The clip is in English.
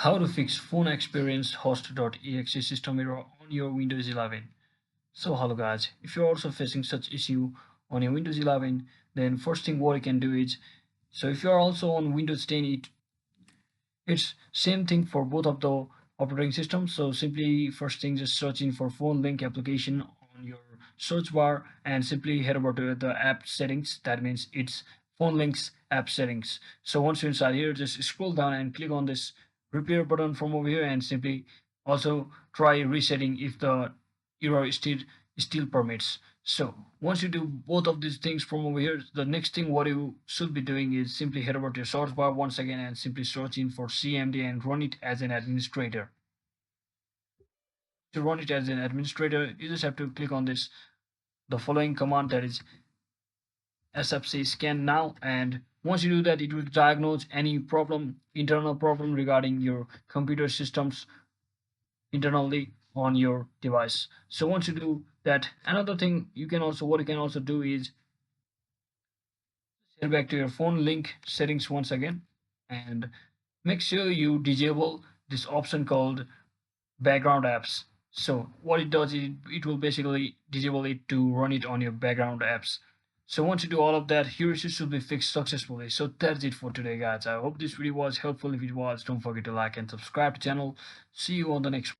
How to fix PhoneExperienceHost.exe system error on your Windows 11. So hello guys, if you're also facing such issue on your Windows 11, then first thing what you can do is, so if you're also on Windows 10, it's same thing for both of the operating systems. So simply first thing, just search in for phone link application on your search bar and simply head over to the app settings. That means it's phone links app settings. So once you're inside here, just scroll down and click on this repair button from over here and simply also try resetting if the error still permits. So once you do both of these things from over here, the next thing what you should be doing is simply head over to your search bar once again and simply search in for CMD and run it as an administrator. To run it as an administrator, you just have to click on this, the following command, that is SFC scan now, and once you do that, it will diagnose any problem, internal problem regarding your computer systems internally on your device. So once you do that, another thing you can also do is head back to your phone link settings once again and make sure you disable this option called background apps. So what it does is it will basically disable it to run it on your background apps. So once you do all of that, your issue should be fixed successfully. So that's it for today guys. I hope this video was helpful. If it was, don't forget to like and subscribe to the channel. See you on the next